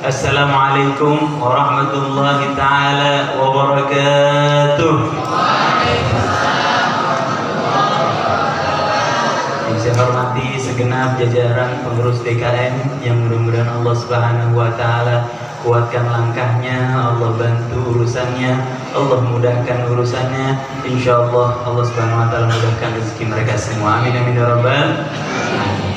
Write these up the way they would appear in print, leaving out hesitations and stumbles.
Assalamualaikum warahmatullahi ta'ala wabarakatuh. Yang saya hormati segenap jajaran pengurus DKM, yang mudah-mudahan Allah Subhanahu wa ta'ala kuatkan langkahnya, Allah bantu urusannya, Allah mudahkan urusannya. Insyaallah Allah Subhanahu wa ta'ala mudahkan rezeki mereka semua. Amin amin ya rabbal alamin.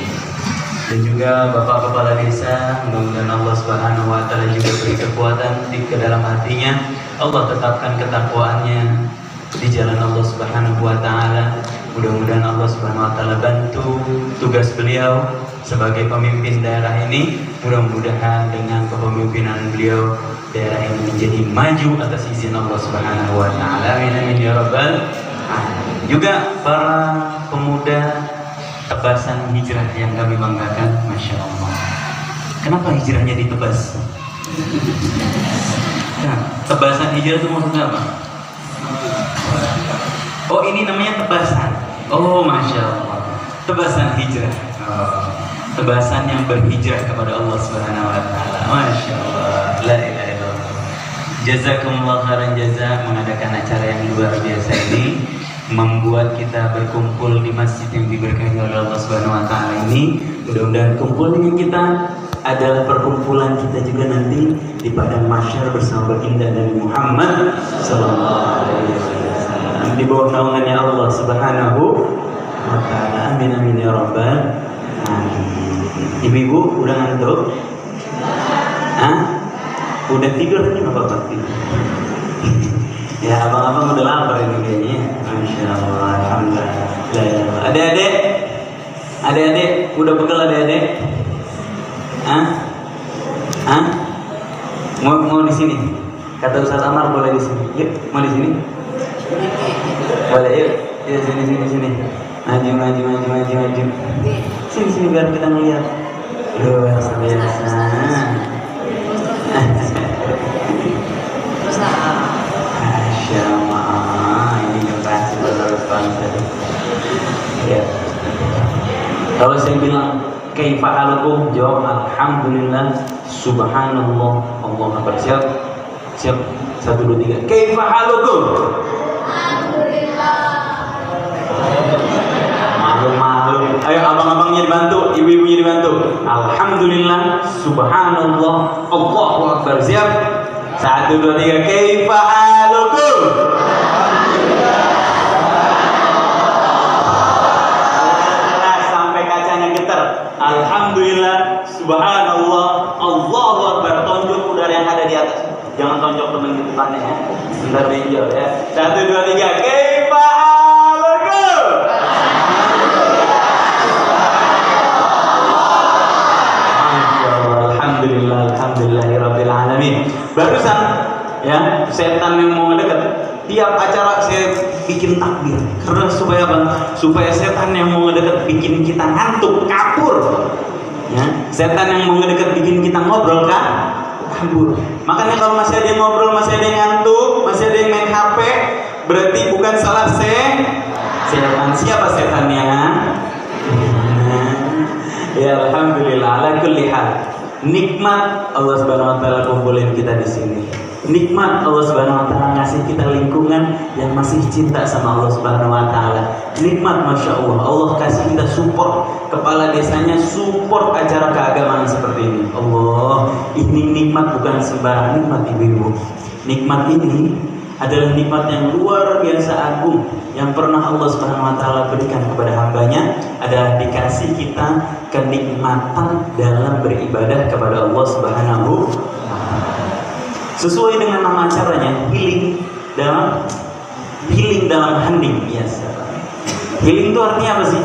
Dan juga Bapak Kepala Desa, mudah-mudahan Allah Subhanahu wa ta'ala juga beri kekuatan ke dalam hatinya, Allah tetapkan ketakwaannya di jalan Allah Subhanahu wa ta'ala. Mudah-mudahan Allah Subhanahu wa ta'ala bantu tugas beliau sebagai pemimpin daerah ini. Mudah-mudahan dengan kepemimpinan beliau daerah ini menjadi maju atas izin Allah Subhanahu wa ta'ala. Amin amin ya rabbal alamin. Juga para pemuda Tebasan Hijrah yang kami banggakan, Masya Allah. Kenapa hijrahnya ditebas? Nah, Tebasan Hijrah itu maksudnya apa? Oh, ini namanya tebasan. Oh, Masya Allah. Tebasan hijrah. Oh, tebasan yang berhijrah kepada Allah Subhanahu wa ta'ala. Masya Allah. La ilaha illallah. Jazakumullah khairan jaza mengadakan acara yang luar biasa ini, membuat kita berkumpul di masjid yang diberkahi oleh Allah Subhanahu wa ta'ala ini. Mudah-mudahan kumpul dengan kita adalah perkumpulan kita juga nanti di padang mahsyar bersama baginda Nabi Muhammad sallallahu alaihi wasallam di bawah naungannya Allah Subhanahu wa ta'ala. Amin amin ya rabbal alamin. Ibu-ibu udah ngantuk? Hah? Udah tidur tadi Bapak tidur? Ya, abang-abang udah lapar ini kayaknya. Masya Allah, alhamdulillah. Adik-adik, adik-adik, udah pegel adik-adik? Mau di sini? Kata Ustaz Amar boleh di sini. Yuk, mau di sini? Boleh yuk. Yuk sini. Maju. Sini biar kita ngeliat. Luar biasa. Ini ngebahas bangsa. Ya. Kalau saya bilang kaifa halukum, jawab alhamdulillah, subhanallah, Allah akbar. Siap? 1 2 3. Kaifa halukum? Alhamdulillah. Malu. Ayo abang-abangnya dibantu, ibu-ibunya dibantu. Alhamdulillah, subhanallah, Allahu akbar. Siap? 1 2 3. Kaifa halukum? Sampai kacanya getar. Alhamdulillah, subhanallah, Allahu akbar. Tonjok udara yang ada di atas. Jangan tonjok teman di depannya ya. Bentar benjol ya. 1 2 3. Kaifa halukum? Alhamdulillahirabbil alamin. Barusan ya, setan yang mau mendekat, tiap acara saya bikin takbir. Karena supaya apa? Supaya setan yang mau mendekat bikin kita ngantuk, kabur. Ya, setan yang mau mendekat bikin kita ngobrol kan? Kabur. Makanya kalau masih ada yang ngobrol, masih ada yang ngantuk, masih ada yang main HP, berarti bukan salah setan. Siapa setannya? Ya alhamdulillah ala kulli hal. Nikmat Allah Subhanahu wa taala kumpulin kita di sini. Nikmat Allah Subhanahu wa taala ngasih kita lingkungan yang masih cinta sama Allah Subhanahu wa taala. Nikmat Masya Allah. Allah kasih kita support, kepala desanya support acara keagamaan seperti ini. Allah, ini nikmat bukan sembarang nikmat ibu-ibu. Nikmat ini adalah nikmat yang luar biasa agung yang pernah Allah Subhanahu wa taala berikan kepada hambanya, adalah dikasih kita kenikmatan dalam beribadah kepada Allah Subhanahu wa taala. Sesuai dengan nama acaranya, healing dalam hening. Yes. Healing itu artinya apa sih?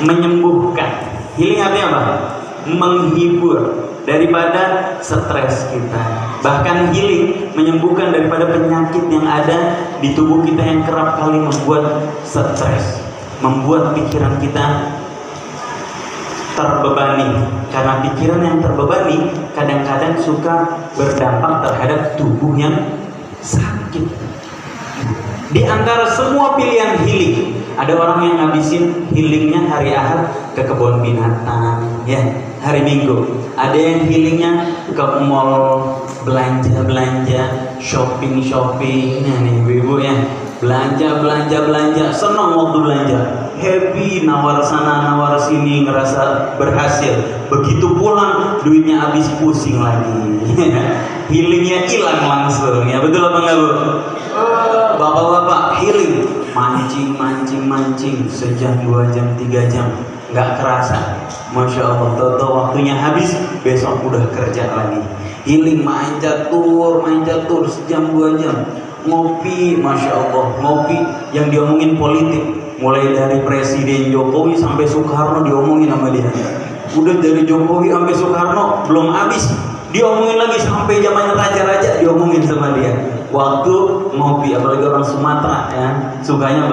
Menyembuhkan. Healing artinya apa? Menghibur daripada stres kita. Bahkan healing menyembuhkan daripada penyakit yang ada di tubuh kita yang kerap kali membuat stres, membuat pikiran kita terbebani. Karena pikiran yang terbebani kadang-kadang suka berdampak terhadap tubuh yang sakit. Di antara semua pilihan healing, ada orang yang ngabisin healingnya hari Ahad ke kebun binatang, ya, hari Minggu. Ada yang healingnya ke mall, belanja, shopping. Nah nih ibu-ibu ya, belanja, senang waktu belanja, happy, nawar sana nawar sini, ngerasa berhasil. Begitu pulang duitnya habis, pusing lagi. Healingnya hilang langsung ya, betul apa enggak Bu? Bapak-bapak healing, mancing sejam, 2 jam, 3 jam, nggak kerasa, Masya Allah, toto waktunya habis, besok udah kerja lagi. Healing, main catur sejam, 2 jam, ngopi, Masya Allah, ngopi yang diomongin politik, mulai dari Presiden Jokowi sampai Soekarno diomongin sama dia. Udah dari Jokowi sampai Soekarno belum habis, diomongin lagi sampai zamannya raja-raja diomongin sama dia. Waktu ngopi, apalagi orang Sumatera ya, sukanya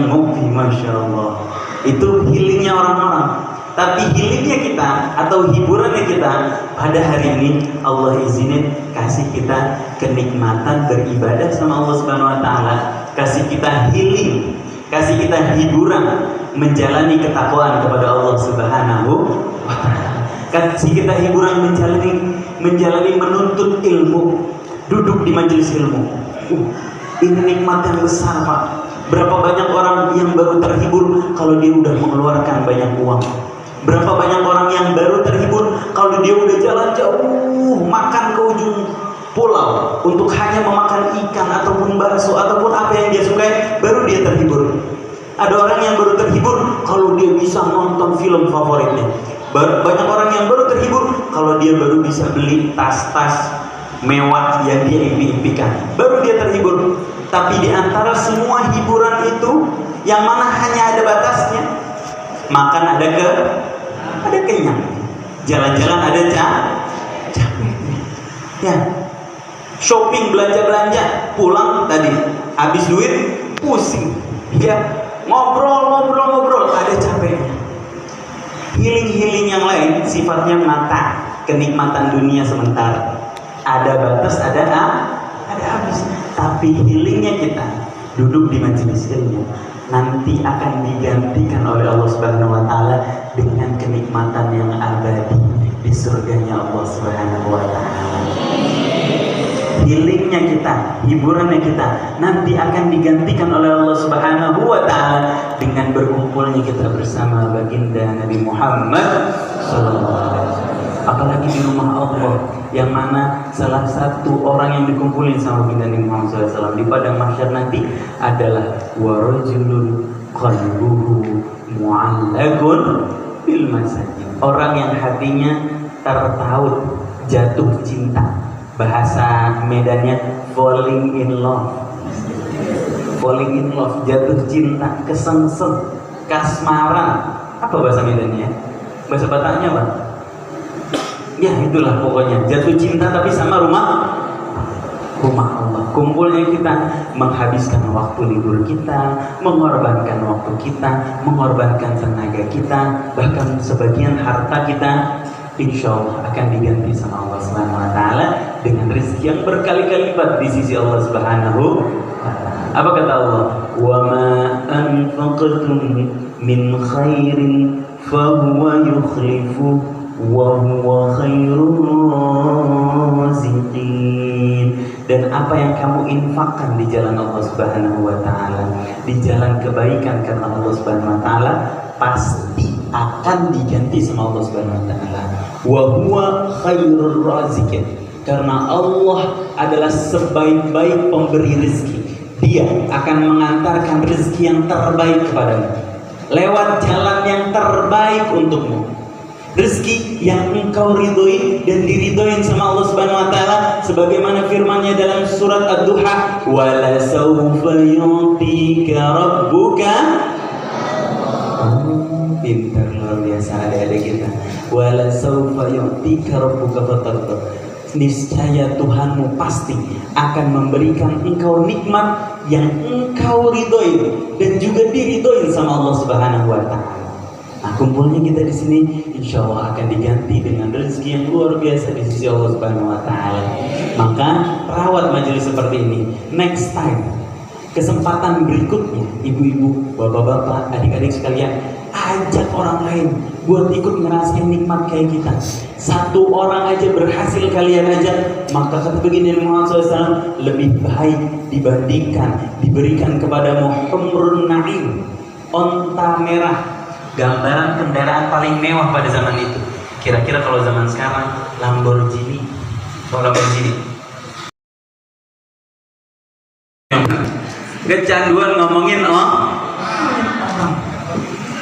ngopi, Masya Allah. Itu healingnya orang-orang. Tapi healingnya kita atau hiburannya kita pada hari ini, Allah izinin kasih kita kenikmatan beribadah sama Allah Subhanahu Wa Taala, kasih kita healing, kasih kita hiburan menjalani ketakwaan kepada Allah Subhanahu Wa Taala, kasih kita hiburan menjalani menuntut ilmu, duduk di majelis ilmu. Ini nikmat yang besar Pak. Berapa banyak orang yang baru terhibur kalau dia udah mengeluarkan banyak uang. Berapa banyak orang yang baru terhibur kalau dia udah jalan jauh, makan ke ujung pulau untuk hanya memakan ikan ataupun bakso ataupun apa yang dia sukai, baru dia terhibur. Ada orang yang baru terhibur kalau dia bisa nonton film favoritnya. Banyak orang yang baru terhibur kalau dia baru bisa beli tas-tas mewah yang dia impi-impikan, baru dia terhibur. Tapi di antara semua hiburan itu, yang mana hanya ada batasnya. Makan ada kenyang, jalan-jalan ada capek. Ya, shopping, belanja, pulang tadi habis duit, pusing. Ya, ngobrol, ada capeknya. Healing yang lain sifatnya mata, kenikmatan dunia sementara. Ada batas, ada habis. Tapi healingnya kita duduk di majelis ilmu nanti akan digantikan oleh Allah Subhanahu Wa Taala dengan kenikmatan yang abadi di surganya Allah Subhanahu Wa Taala. Healingnya kita, hiburannya kita nanti akan digantikan oleh Allah Subhanahu Wa Taala dengan berkumpulnya kita bersama baginda Nabi Muhammad SAW. Apalagi di rumah Allah, yang mana salah satu orang yang dikumpulin sama baginda Nabi Muhammad SAW di padang mahsyar nanti adalah warajulun qalbuhu mu'allaqun bil masajid. Orang yang hatinya tertaut, jatuh cinta. Bahasa Medannya falling in love, jatuh cinta, kesengsem, kasmaran. Apa bahasa Medannya? Bahasa Bataknya Pak? Ya itulah pokoknya, jatuh cinta tapi sama rumah Allah. Kumpulnya kita menghabiskan waktu libur kita, mengorbankan waktu kita, mengorbankan tenaga kita, bahkan sebagian harta kita, insya Allah akan diganti sama Allah Subhanahu Wa Taala dengan rezeki yang berkali-kali lipat di sisi Allah Subhanahu Wa Taala. Apa kata Allah? Wa ma anfaqtum min khairin fa huwa yukhlifu wa huwa khairur raziqin. Dan apa yang kamu infakkan di jalan Allah Subhanahu Wa Taala, di jalan kebaikan karena Allah Subhanahu Wa Taala, pasti akan diganti sama Allah Subhanahu Wa Taala. Wa huwa khairur raziqin, karena Allah adalah sebaik-baik pemberi rezeki. Dia akan mengantarkan rezeki yang terbaik kepadamu lewat jalan yang terbaik untukmu. Rezeki yang engkau ridhoi dan diridhoin sama Allah Subhanahu Wa Taala, sebagaimana firman-Nya dalam surat Ad-Duha, wala sawfa yu'tika rabbuka. Pintar luar biasa adik-adik kita. Wala sawfa yu'tika rabbuka fatarda. Niscaya Tuhanmu pasti akan memberikan engkau nikmat yang engkau ridhoi dan juga diridhoi sama Allah Subhanahu Wa Taala. Nah, kumpulnya kita di sini insya Allah akan diganti dengan rezeki yang luar biasa di sisi Allah Subhanahu Wa Taala. Maka rawat majelis seperti ini. Next time, kesempatan berikutnya, ibu-ibu, bapak-bapak, adik-adik sekalian, ajak orang lain buat ikut ngerasain nikmat kayak kita. Satu orang aja berhasil kalian ajak, maka kata begini Muhammad SAW, lebih baik dibandingkan diberikan kepadamu humrun na'im, onta merah, gambaran kendaraan paling mewah pada zaman itu. Kira-kira kalau zaman sekarang Lamborghini, kecanduan ngomongin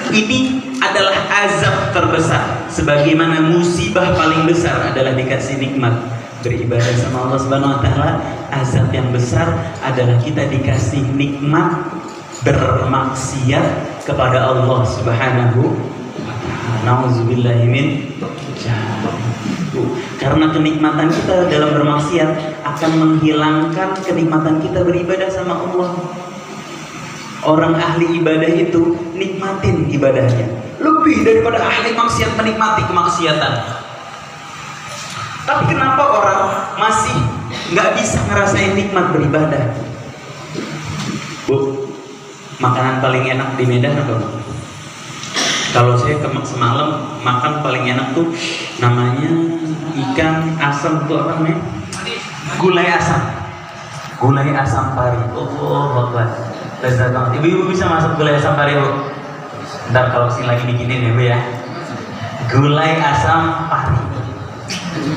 ini adalah azab terbesar. Sebagaimana musibah paling besar adalah dikasih nikmat beribadah sama Allah Subhanahu wa taala, azab yang besar adalah kita dikasih nikmat bermaksiat kepada Allah Subhanahu wa taala. Nauzubillahi min dzalik. Karena kenikmatan kita dalam bermaksiat akan menghilangkan kenikmatan kita beribadah sama Allah. Orang ahli ibadah itu nikmatin ibadahnya lebih daripada ahli maksiat menikmati kemaksiatan. Tapi kenapa orang masih nggak bisa ngerasain nikmat beribadah? Bu, makanan paling enak di Medan apa? Kalau saya semalam makan paling enak tuh namanya ikan asam tuh apa namanya? Gulai asam pari. Oh, bagus. Lezat banget. Ibu-ibu bisa masuk gulai asam pari, Bu? Ntar kalau sini lagi bikinin ya, Bu ya. Gulai asam pari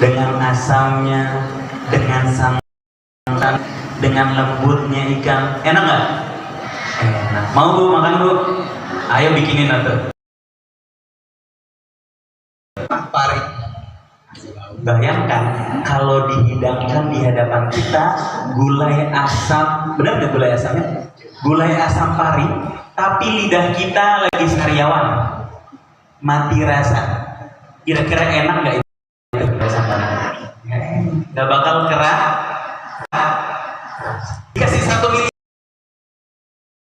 dengan asamnya, dengan santan, dengan lembutnya ikan. Enak nggak? Enak. Mau Bu makan, Bu? Ayo bikinin atau pari. Bayangkan kalau dihidangkan di hadapan kita gulai asam, benar nggak gulai asamnya? Gulai asam pari, tapi lidah kita lagi sariawan, mati rasa. Kira-kira enak nggak itu gulai asam pari? Nggak bakal keras. Dikasih 1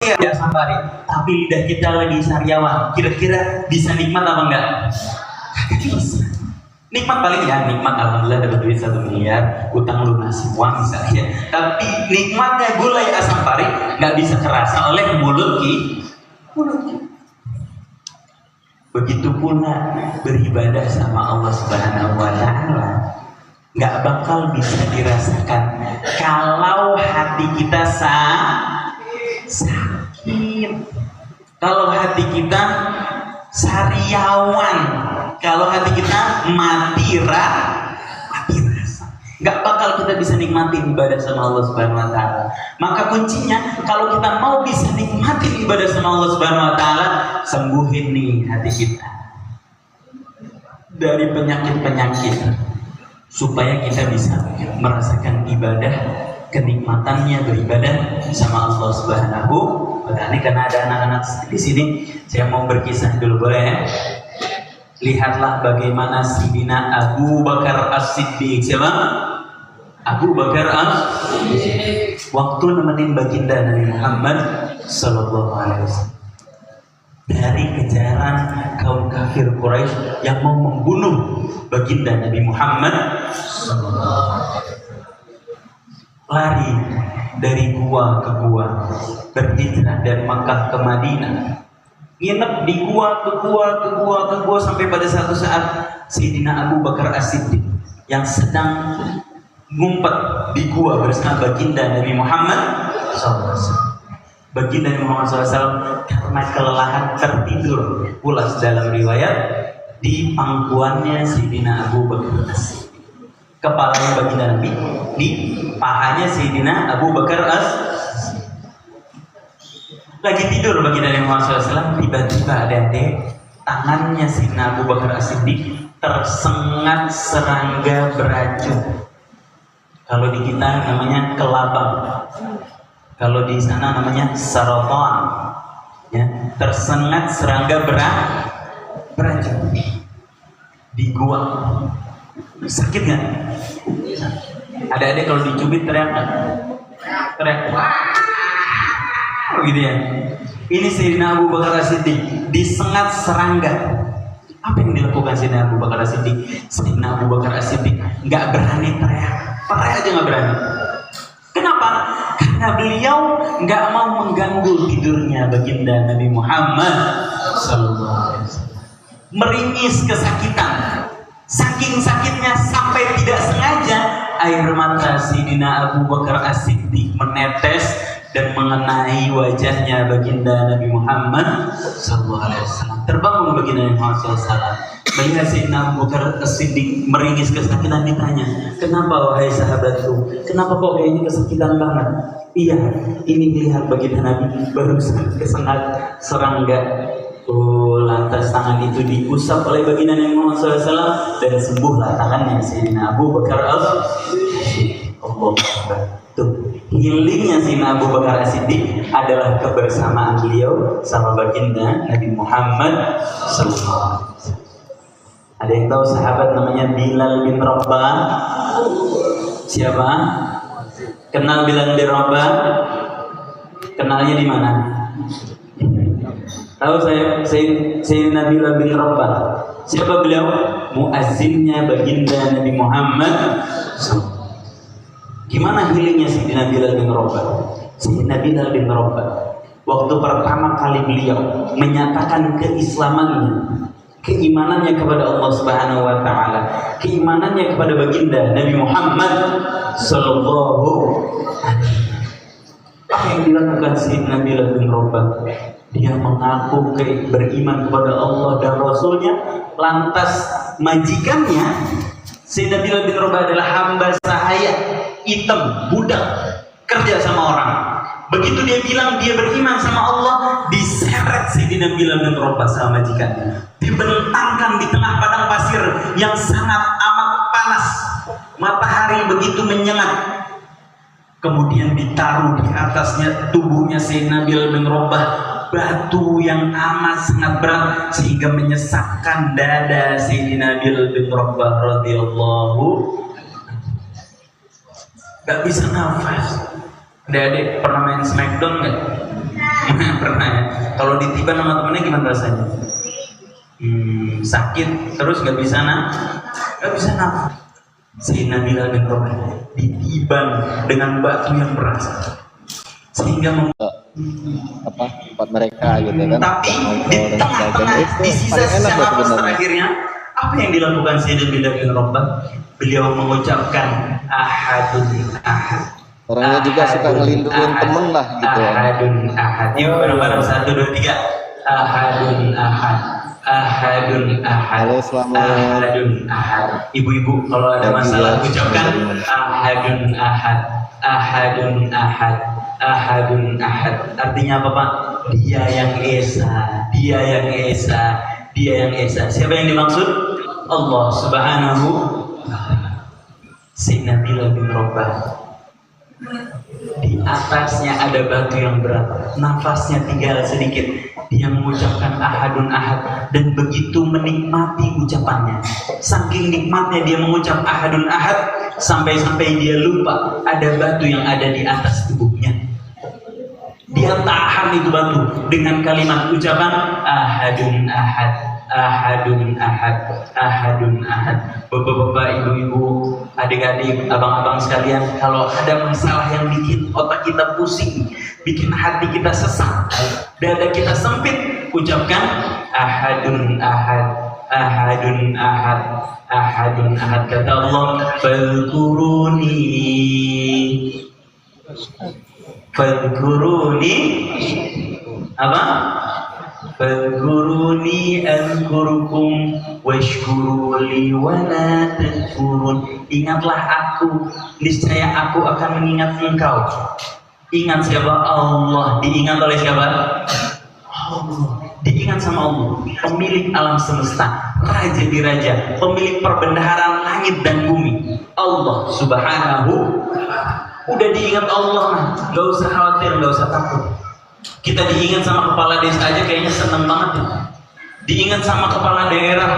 miliar asam pari, tapi lidah kita lagi sariawan. Kira-kira bisa nikmat apa enggak? Bisa. Nikmat paling ya, nikmat alhamdulillah dapat duit 1 miliar, utang lunas semua misalnya. Tapi nikmatnya gulai asam pari nggak bisa kerasa oleh mulut kita. Begitu pula beribadah sama Allah Subhanahu wa taala nggak bakal bisa dirasakan kalau hati kita sakit, kalau hati kita sariawan, kalau hati kita mati rasa, nggak bakal kita bisa nikmati ibadah sama Allah Subhanahu wa taala. Maka kuncinya kalau kita mau bisa nikmati ibadah sama Allah Subhanahu wa taala, sembuhin nih hati kita dari penyakit-penyakit supaya kita bisa merasakan ibadah, kenikmatannya beribadah sama Allah Subhanahu wa taala. Ini karena ada anak-anak di sini, saya mau berkisah dulu, boleh ya? Lihatlah bagaimana Sidina Abu Bakar As-Siddiq. Siapa? Abu Bakar As-Siddiq. Waktu nemenin baginda Nabi Muhammad Sallallahu Alaihi Wasallam dari kejaran kaum kafir Quraisy yang mau membunuh baginda Nabi Muhammad Sallallahu Alaihi Wasallam. Lari dari gua ke gua, berhijrah dari Makkah ke Madinah, nginep di gua ke gua sampai pada satu saat Sayyidina Abu Bakar As-Siddiq yang sedang ngumpet di gua bersama baginda Nabi Muhammad SAW. Baginda Nabi Muhammad SAW karena kelelahan tertidur, pulas dalam riwayat di pangkuannya Sayyidina Abu Bakar As-Siddiq. Kepalanya baginda Nabi di pahanya Sayyidina Abu Bakar As-Siddiq. Lagi tidur baginda Nabi Muhammad SAW, tiba-tiba ada tangannya Sayyidina Abu Bakar As-Siddiq tersengat serangga beracun. Kalau di kita namanya kelabang, kalau di sana namanya saratan, ya, tersengat serangga beracun di gua. Sakit nggak? Ada-ada kalau dicubit teriak nggak? Teriak, gitu ya. Ini Sayyidina Abu Bakar As-Siddiq disengat serangga. Apa yang dilakukan Sayyidina Abu Bakar As-Siddiq? Sayyidina Abu Bakar As-Siddiq nggak berani teriak aja nggak berani. Kenapa? Karena beliau nggak mau mengganggu tidurnya baginda Nabi Muhammad Sallallahu Alaihi Wasallam. Meringis kesakitan, saking sakitnya sampai tidak sengaja air mata Sayyidina Abu Bakar As-Siddiq menetes dan mengenai wajahnya baginda Nabi Muhammad Sallallahu Alaihi Wasallam. Terbangun baginda Nabi Muhammad Sallallahu Alaihi Wasallam melihat Sayyidina Abu Bakar As-Siddiq meringis kesakitan, ditanya, kenapa wahai sahabatku, kenapa kok kayaknya kesakitan banget? Iya, ini lihat baginda Nabi baru kesengat serangga. Lantas tangan itu diusap oleh baginda Nabi Muhammad SAW dan sembuhlah tangannya Sayyidina Abu Bakar As-Siddiq. Allah Akbar. Tuh, healingnya Sayyidina Abu Bakar As-Siddiq adalah kebersamaan beliau sama baginda Nabi Muhammad SAW. Ada yang tahu sahabat namanya Bilal bin Rabah? Siapa? Kenal Bilal bin Rabah? Kenalnya di mana? Tahu Sayyidina Bilal bin Rabah. Siapa beliau? Muazzinnya baginda Nabi Muhammad. Gimana healingnya Sayyidina Bilal bin Rabah? Sayyidina Bilal bin Rabah waktu pertama kali beliau menyatakan keislamannya, keimanannya kepada Allah Subhanahu wa taala, keimanannya kepada baginda Nabi Muhammad sallallahu alaihi wasallam. Apa yang dilakukan Sayyidina Bilal bin Rabah? Dia mengaku beriman kepada Allah dan Rasulnya. Lantas majikannya Sayyidina Bilal bin Rabah adalah hamba sahaya, hitam, budak, kerja sama orang. Begitu dia bilang dia beriman sama Allah, diseret Sayyidina Bilal bin Rabah sama majikannya, dibentangkan di tengah padang pasir yang sangat amat panas, matahari begitu menyengat. Kemudian ditaruh di atasnya tubuhnya Sayyidina Bilal bin Rabah batu yang amat sangat berat sehingga menyesakkan dada Sayyidina Bilal bin Rabah radhiyallahu. Gak bisa nafas. Adik-adik pernah main Smackdown nggak? Pernah ya. Kalau ditiban sama temennya gimana rasanya? Sakit terus nggak bisa nafas. Sayyidina Bilal bin Rabah ditiban dengan batu yang berat sehingga tempat mereka gitu kan. Tapi di tengah-tengah di sisa-sisa nafas terakhirnya apa yang dilakukan Sayyidina Bilal bin Rabah? Beliau mengucapkan ahadun ahad. Orangnya juga suka ngelindungin temen lah gitu. Ahadun ahad. Yuk bareng-bareng 1, 2, 3. Ahadun ahad. Ahadun ahad. Halo, selamat. Ahadun ahad. Ibu-ibu kalau ada masalah ucapkan ahadun ahad. Ahadun ahad. Ahadun ahad. Artinya apa Pak? Dia yang esa. Dia yang esa. Dia yang esa. Siapa yang dimaksud? Allah Subhanahu wa ta'ala. Sayyidina Bilal bin Rabah, di atasnya ada batu yang berat, nafasnya tinggal sedikit. Dia mengucapkan ahadun ahad dan begitu menikmati ucapannya. Saking nikmatnya dia mengucap ahadun ahad sampai-sampai dia lupa ada batu yang ada di atas tubuhnya. Dia tahan itu batu dengan kalimat ucapan ahadun ahad, ahadun ahad, ahadun ahad. Bapak-bapak, ibu-ibu, adik-adik, abang-abang sekalian, kalau ada masalah yang bikin otak kita pusing, bikin hati kita sesak, dada kita sempit, ucapkan ahadun ahad, ahadun ahad, ahadun ahad. Kata Allah, fadhkuruni apa? Fadhkuruni azkurukum washkuruli wala takfurun. Ingatlah aku, niscaya aku akan mengingat engkau. Ingat siapa? Allah. Diingat oleh siapa? Allah. Diingat sama Allah, pemilik alam semesta, raja di raja, pemilik perbendaharaan langit dan bumi, Allah Subhanahu. Udah diingat Allah mah, gak usah khawatir, gak usah takut. Kita diingat sama kepala desa aja kayaknya seneng banget ya. Diingat sama kepala daerah,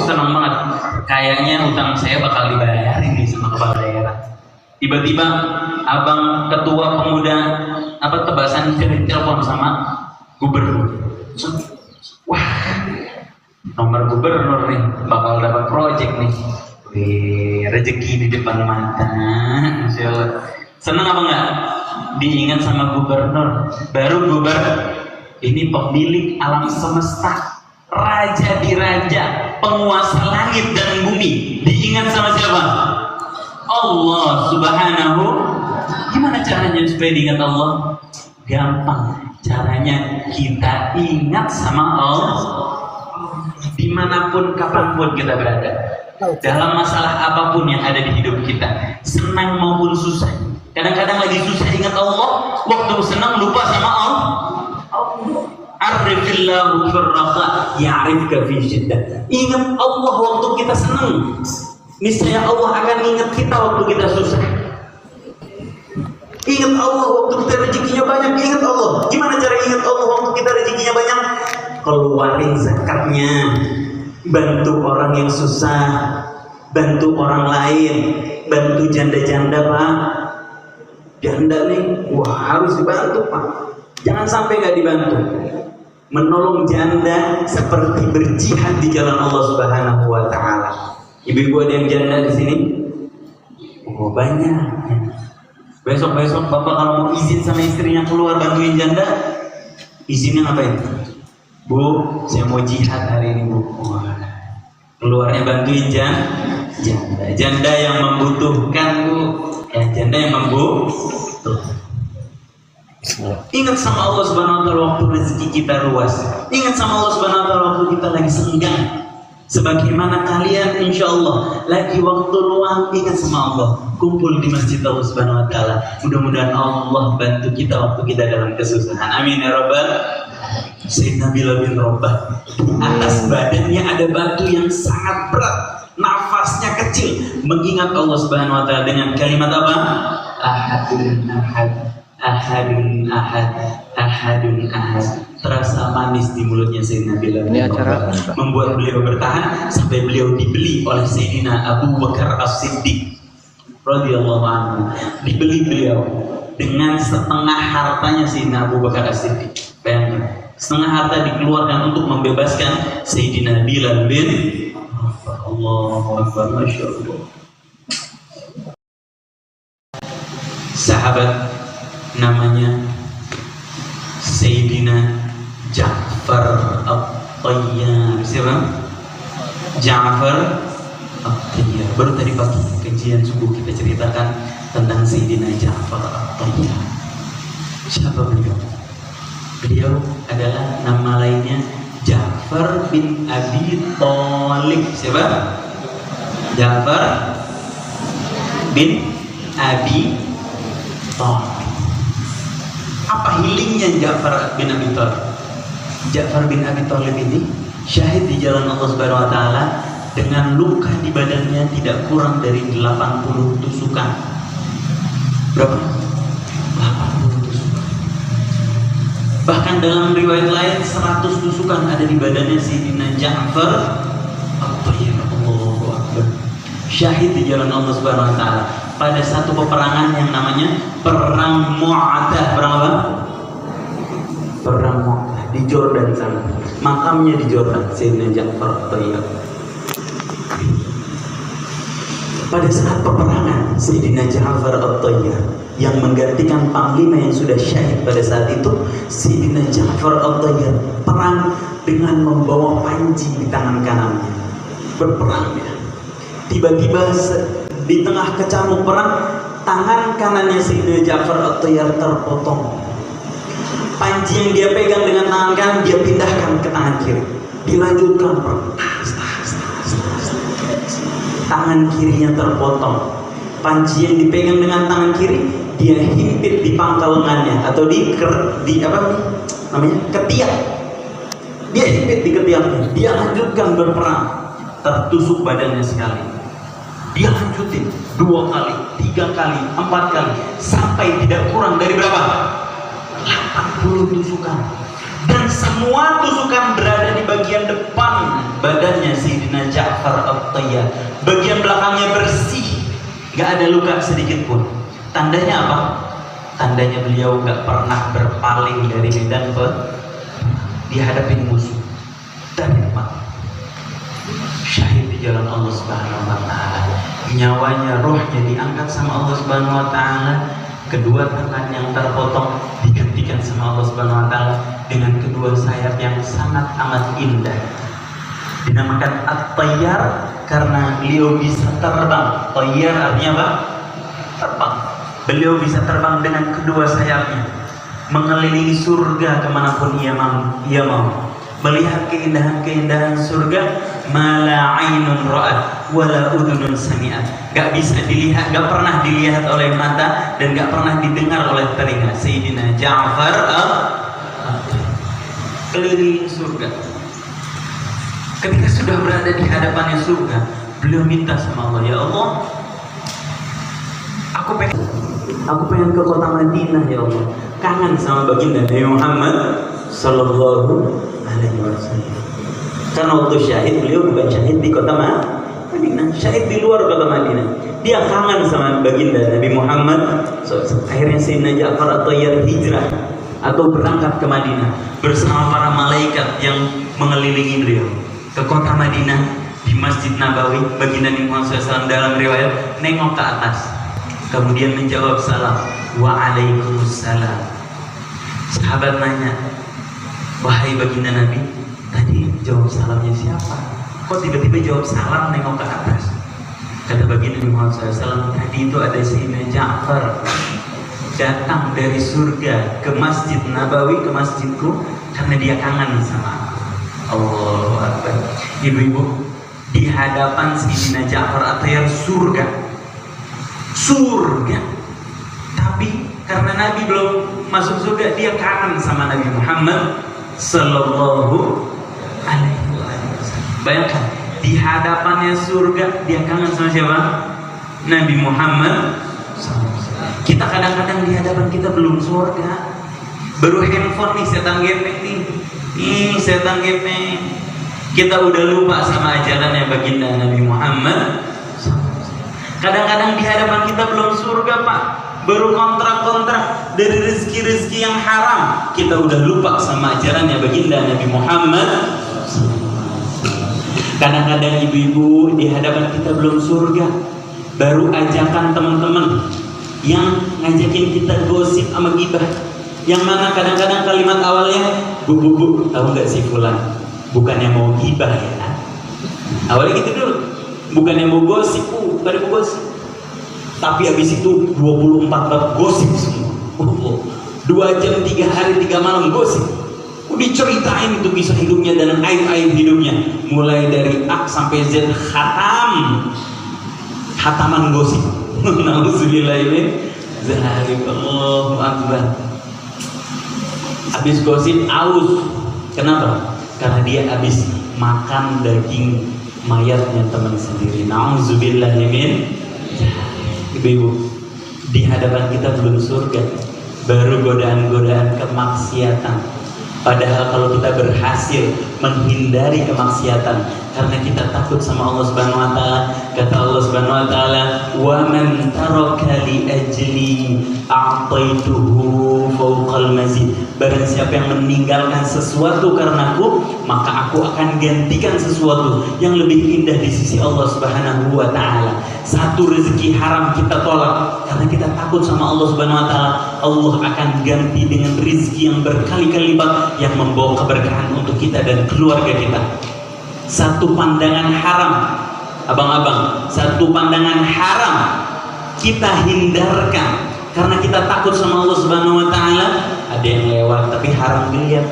seneng banget. Kayaknya utang saya bakal dibayarin nih sama kepala daerah. Tiba-tiba abang ketua pemuda Tebasan telepon sama gubernur. Wah, nomor gubernur nih, bakal dapat proyek nih. Rezeki di depan mata, Masya Allah. Seneng apa enggak? Diingat sama gubernur, baru gubernur Ini pemilik alam semesta, raja di raja, penguasa langit dan bumi. Diingat sama siapa? Allah Subhanahu. Gimana caranya supaya diingat Allah? Gampang. Caranya kita ingat sama Allah dimanapun, kapanpun kita berada. Dalam masalah apapun yang ada di hidup kita, senang maupun susah. Kadang-kadang lagi susah ingat Allah, waktu senang lupa sama Allah. Arifillahu firraqa ya'rifka fi syiddah. Ingat Allah waktu kita senang, niscaya Allah akan ingat kita waktu kita susah. Ingat Allah waktu kita rezekinya banyak, ingat Allah. Gimana cara ingat Allah waktu kita rezekinya banyak? Keluarin zakatnya, bantu orang yang susah, bantu orang lain, bantu janda-janda Pak. Janda nih, wah harus dibantu Pak. Jangan sampai nggak dibantu. Menolong janda seperti berjihad di jalan Allah Subhanahu wa Ta'ala. Ibu-ibu ada yang janda di sini? Oh banyak. Besok-besok bapak kalau mau izin sama istrinya keluar bantuin janda, izinnya ngapain? Bu, saya mau jihad hari ini Bu. Wah, keluarnya bantuin janda. Janda yang membutuhkan Bu. Ya, janda yang membutuhkan. Ingat sama Allah Subhanahu wa Ta'ala waktu rezeki kita luas. Ingat sama Allah Subhanahu wa Ta'ala waktu kita lagi senggang. Sebagaimana kalian insya Allah lagi waktu luang, ingat sama Allah. Kumpul di masjid Allah Subhanahu wa Ta'ala. Mudah-mudahan Allah bantu kita waktu kita dalam kesusahan. Amin ya Rabbal. Sayyidina Bilal bin Rabah, atas badannya ada batu yang sangat berat, nafasnya kecil, mengingat Allah Subhanahu wa Ta'ala dengan kalimat apa? Ahadun ahad, ahadun ahad, ahadun ahad. Terasa manis di mulutnya Sayyidina Bilal bin Rabah, membuat beliau bertahan sampai beliau dibeli oleh Sayyidina Abu Bakar As-Siddiq radhiyallahu anhu. Dibeli beliau dengan setengah hartanya Sayyidina Abu Bakar As-Siddiq. Bayangkan, setengah harta dikeluarkan untuk membebaskan Sayyidina Bilal bin Rabah. Allahu Akbar, Masya Allah. Sahabat namanya Sayyidina Ja'far At-Tayyar. Siapa? Ja'far At-Tayyar. Baru tadi pagi kajian subuh kita ceritakan tentang Sayyidina Ja'far At-Tayyar. Siapa beliau? Beliau adalah nama lainnya Ja'far bin Abi Thalib. Siapa? Ja'far bin Abi Thalib. Apa healingnya Ja'far bin Abi Thalib? Ja'far bin Abi Thalib ini syahid di jalan Allah Subhanahu wa Ta'ala dengan luka di badannya tidak kurang dari 80 tusukan. Berapa? 80 tusukan. Bahkan dalam riwayat lain 100 tusukan ada di badannya Sayyidina Ja'far. Allahu Akbar. Syahid di jalan Allah Subhanahu wa Ta'ala pada satu peperangan yang namanya Perang Mu'atah. Perang apa? Perang Mu'atah di Jordan sana. Makamnya di Jordan Sayyidina Ja'far At-Tayyar. Pada saat peperangan Sayyidina Ja'far At-Tayyar yang menggantikan panglima yang sudah syahid pada saat itu, Sayyidina Ja'far At-Tayyar perang dengan membawa panji di tangan kanannya. Berperang ya. Tiba-tiba di tengah kecamuk perang, tangan kanannya Sayyidina Ja'far At-Tayyar terpotong. Panji yang dia pegang dengan tangan kanan dia pindahkan ke tangan kiri. Dilanjutkan perang. Tangan kirinya terpotong. Panji yang dipegang dengan tangan kiri dia himpit di pangkal lengannya atau di apa namanya? Ketiak. Dia himpit di ketiaknya. Dia lanjutkan berperang. Tertusuk badannya sekali. Dia lanjutin 2 kali, 3 kali, 4 kali, sampai tidak kurang dari berapa? 80 tusukan. Dan semua tusukan berada di bagian depan badannya Sayyidina Ja'far At-Tayyar. Bagian belakangnya bersih, gak ada luka sedikit pun. Tandanya apa? Tandanya beliau gak pernah berpaling dari medan dihadapin musuh. Dan syahid di jalan Allah Subhanahu wa Ta'ala. Nyawanya, rohnya diangkat sama Allah Subhanahu wa Ta'ala. Kedua tangan yang terpotong diganti digantikan sama Allah Subhanahu wa taala dengan kedua sayap yang sangat amat indah. Dinamakan at-tayyar karena beliau bisa terbang. Tayyar artinya apa? Terbang. Beliau bisa terbang dengan kedua sayapnya, mengelilingi surga kemanapun ia mau. Melihat keindahan-keindahan surga, mala ainun ra'at wala udhunun sami'at. Gak bisa dilihat, gak pernah dilihat oleh mata dan gak pernah didengar oleh telinga. Sayyidina Ja'far keliling surga. Ketika sudah berada di hadapannya surga, beliau minta sama Allah, ya Allah, aku pengen ke kota Madinah ya Allah. Kangen sama baginda Nabi Muhammad sallallahu alaihi wasallam. Karena waktu syahid, beliau bukan syahid di kota Madinah, syahid di luar kota Madinah. Dia kangen sama baginda Nabi Muhammad. Akhirnya Sayyidina Ja'far at-Tayyar hijrah atau berangkat ke Madinah bersama para malaikat yang mengelilingi beliau ke kota Madinah. Di Masjid Nabawi, baginda Nabi Muhammad SAW dalam riwayat nengok ke atas, kemudian menjawab salam, waalaikumsalam. Sahabat nanya, wahai baginda Nabi, tadi jawab salamnya siapa? Kok tiba-tiba jawab salam nengok ke atas? Kata baginda Nabi Muhammad SAW, tadi itu ada Sayyidina Ja'far datang dari surga ke Masjid Nabawi, ke masjidku, karena dia kangen sama aku. Allahu Akbar. Ibu-ibu, di hadapan Sayyidina Ja'far at-Tayyar surga. Tapi karena Nabi belum masuk surga, dia kangen sama Nabi Muhammad sallallahu alaihi wasallam. Bayangkan, di hadapannya surga, dia kangen sama siapa? Nabi Muhammad sallallahu alaihi wasallam. Kita kadang-kadang di hadapan kita belum surga, baru handphone nih, setan gepeng nih. Setan gepeng. Kita udah lupa sama ajarannya baginda Nabi Muhammad. Kadang-kadang di hadapan kita belum surga, Pak, baru kontrak-kontrak dari rezeki-rezeki yang haram. Kita udah lupa sama ajarannya baginda Nabi Muhammad. Kadang-kadang ibu-ibu di hadapan kita belum surga, baru ajakan teman-teman yang ngajakin kita gosip sama gibah. Yang mana kadang-kadang kalimat awalnya, bu, tahu nggak si fulan? Bukannya mau gibah ya, awalnya gitu dulu, bukannya mau gosip, bukan mau gosip, tapi habis itu 24 bab gosip semua. 2 jam 3 hari 3 malam gosip, diceritain itu kisah hidupnya dan aib-aib hidupnya, mulai dari A sampai Z, khataman gosip. Nauzubillahi zalik, Allahu Akbar. Habis gosip aus, kenapa? Karena dia habis makan daging mayatnya teman sendiri. Nauzubillahi min. Ibu-ibu, di hadapan kita belum surga, baru godaan-godaan kemaksiatan. Padahal kalau kita berhasil menghindari kemaksiatan karena kita takut sama Allah Subhanahu wa taala, kata Allah Subhanahu wa taala, "Wa man taraka li ajli a'taituhu fawqal mazid." Barang siapa yang meninggalkan sesuatu karenaku, maka aku akan gantikan sesuatu yang lebih indah di sisi Allah Subhanahu wa taala. Satu rezeki haram kita tolak karena kita takut sama Allah Subhanahu wa taala, Allah akan ganti dengan rezeki yang berkali-kali lipat yang membawa keberkahan untuk kita dan keluarga kita. Satu pandangan haram, abang-abang, satu pandangan haram kita hindarkan karena kita takut sama Allah Subhanahu wa taala. Ada yang lewat tapi haram dilihat.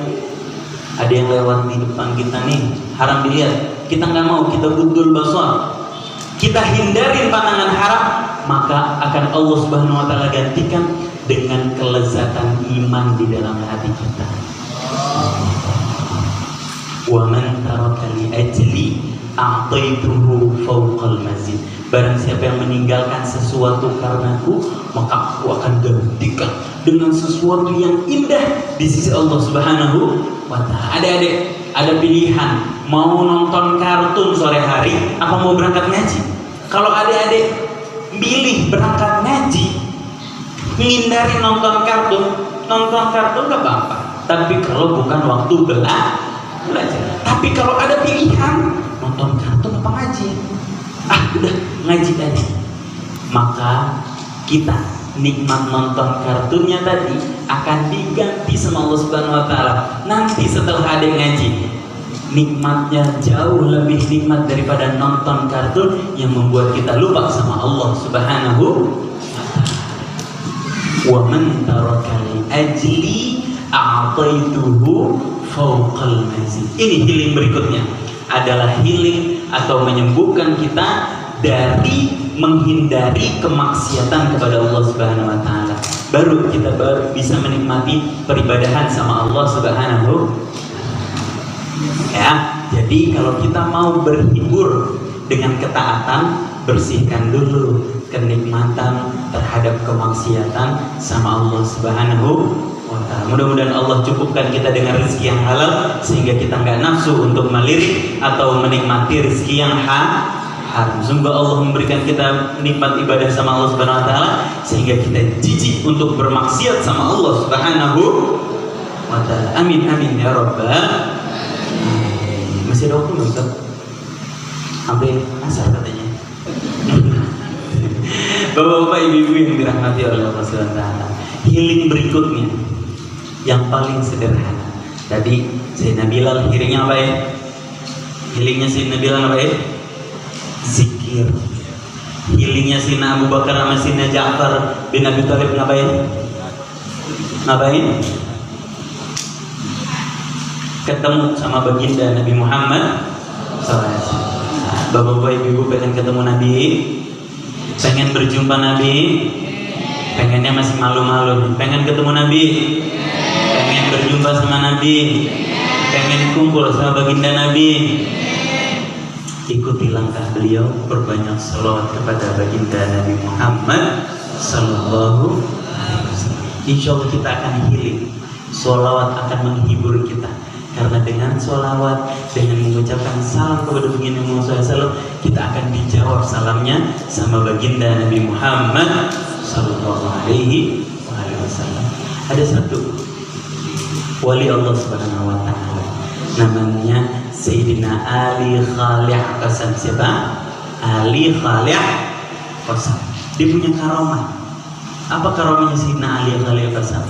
Ada yang lewat di depan kita nih, haram dilihat. Kita nggak mau, kita gudul basar. Kita hindarin pandangan haram, maka akan Allah Subhanahu wa taala gantikan dengan kelezatan iman di dalam hati kita. Wa man taraka li ajli a'taituhu fawqal mazid. Barang siapa yang meninggalkan sesuatu karenaku, maka aku akan gantikan dengan sesuatu yang indah di sisi Allah Subhanahu wa taala. Adik-adik, ada pilihan, mau nonton kartun sore hari apa mau berangkat ngaji? Kalau adik-adik milih berangkat ngaji, hindari nonton kartun gak apa-apa. Tapi kalau bukan waktu belajar. Tapi kalau ada pilihan nonton kartun apa ngaji, udah ngaji aja. Maka kita nikmat nonton kartunnya tadi akan diganti sama Allah Subhanahu wa taala. Nanti setelah ada yang ngaji, nikmatnya jauh lebih nikmat daripada nonton kartun yang membuat kita lupa sama Allah Subhanahu wa taala. Wa man taraka li ajli a'taituhu fawqal mazid. Ini healing berikutnya adalah healing atau menyembuhkan kita dari menghindari kemaksiatan kepada Allah Subhanahu wa taala. Baru kita bisa menikmati peribadahan sama Allah Subhanahu. Ya, jadi kalau kita mau berhibur dengan ketaatan, bersihkan dulu kenikmatan terhadap kemaksiatan sama Allah Subhanahu wa taala. Mudah-mudahan Allah cukupkan kita dengan rezeki yang halal sehingga kita nggak nafsu untuk melirik atau menikmati rezeki yang haram. Semoga Allah memberikan kita nikmat ibadah sama Allah Subhanahu wa taala sehingga kita jijik untuk bermaksiat sama Allah Subhanahu wa taala. Amin amin ya rabbal alamin. Masih ada waktu Ustaz? Sampai asar katanya. Bapak-bapak, ibu-ibu yang dirahmati oleh Allah Subhanahu wa taala. Healing berikutnya yang paling sederhana. Tadi Sayyidina Bilal healingnya apa ya? Healingnya Sayyidina Bilal apa ya? Zikir. Healingnya Sayyidina Abu Bakar sama Sayyidina Ja'far bin Abi Thalib ngapain? Ngapain? Ketemu sama baginda Nabi Muhammad SAW. Bapak-bapak ibu-ibu pengen ketemu Nabi, pengen berjumpa Nabi, pengennya masih malu-malu, pengen ketemu Nabi, pengen berjumpa sama Nabi, pengen kumpul sama baginda Nabi. Ikuti langkah beliau, perbanyak salawat kepada baginda Nabi Muhammad Sallallahu Alaihi Wasallam. Insya Allah kita akan healing. Salawat akan menghibur kita. Karena dengan sholawat, dengan mengucapkan salam kepada baginda Muhammad SAW, kita akan dijawab salamnya sama baginda Nabi Muhammad Sallallahu Alaihi Wasallam. Ada satu wali Allah Subhanahu Wa Taala, namanya Sayyidina Ali Khalih Qasam. Siapa? Ali Khalih Qasam. Dia punya karamah. Apa karamahnya Sayyidina Ali Khalih Qasam?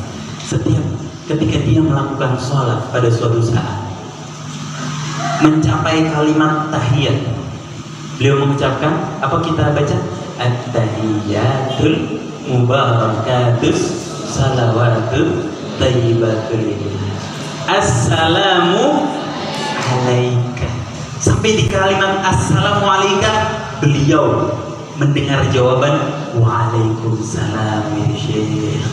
Ketika dia melakukan sholat pada suatu saat, mencapai kalimat tahiyat, beliau mengucapkan, apa kita baca? At-tahiyatul mubarakatus salawatul tayyibatul assalamu alaika. Sampai di kalimat assalamu alaika, beliau mendengar jawaban waalaikumsalam ya Syekh.